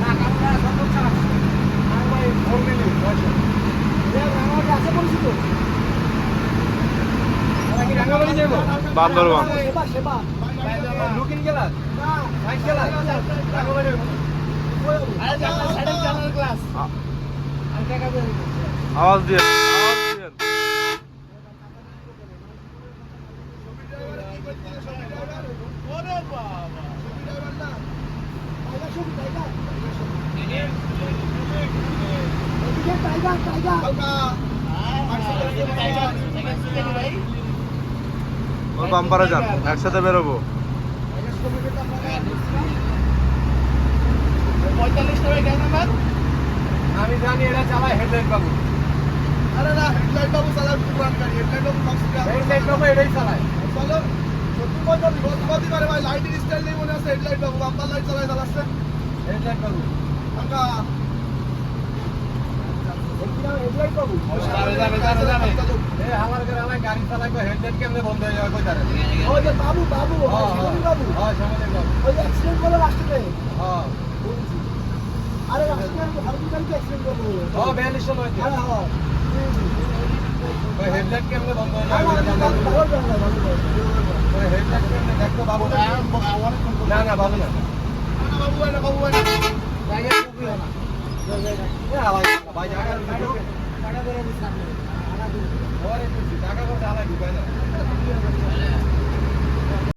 না কারণ সর্বোচ্চ আর ভাই 4 মিলি 900 আমার কাছে পরিচিত কি রাঙ্গামাটি যাব বান্দরবান সেবা সেবা লুকিং গেলা না সাইড গেলা রাঙ্গামাটি আরে জানা সাইড চ্যানেল ক্লাস আর টাকা দেন আওয়াজ দিয়ে আওয়াজ দিয়ে ওরে বাবা ড্রাইভার না টাইগার শুধু টাইগার এদিকে টাইগার টাইগার ভাই ওর বাম্পারে যান একসাথে বেরোবো 45 টাকা গ্যাস নাম্বার আমি জানি এটা চালায় হেডলাইট বাবু আরে না হেডলাইট বাবু চালায় পুরান গাড়ি হেডলাইট বাবু কক্সিয়া হেডলাইট বাবু এটাই চালায় চলো সত্যি কথা বলতে পারে ভাই লাইটিং স্টাইল নেই মনে আছে হেডলাইট বাবু বাম্পার লাইট চালায় চালাচ্ছে হেডলাইট বাবু কাকা হেডলাইট বাবু যাবে এই আমার গ্রামে গাড়ি চালায় কো হেডলাইট কেমনে বন্ধ হয়ে যাবে কইতারে ওই যে বাবু বাবু সামনে বাবু হ্যাঁ সামনে বাবু ওই অ্যাক্সিডেন্ট করে রাস্তাতে হ্যাঁ আরে রাস্তাতে হরবিকাল কি অ্যাক্সিডেন্ট করলো হ্যাঁ 42 সময় আরে হ্যাঁ ওই হেডলাইট কেমনে বন্ধ হয়ে যাবে ওই হেডলাইট কেমনে দেখো বাবু না না বাবু না বাবু না বাবু না জায়গা খুবই না ভাই জায়গা টাকা করে দিছ না টাকা করে টাকা করে আলাই ঢুকায় না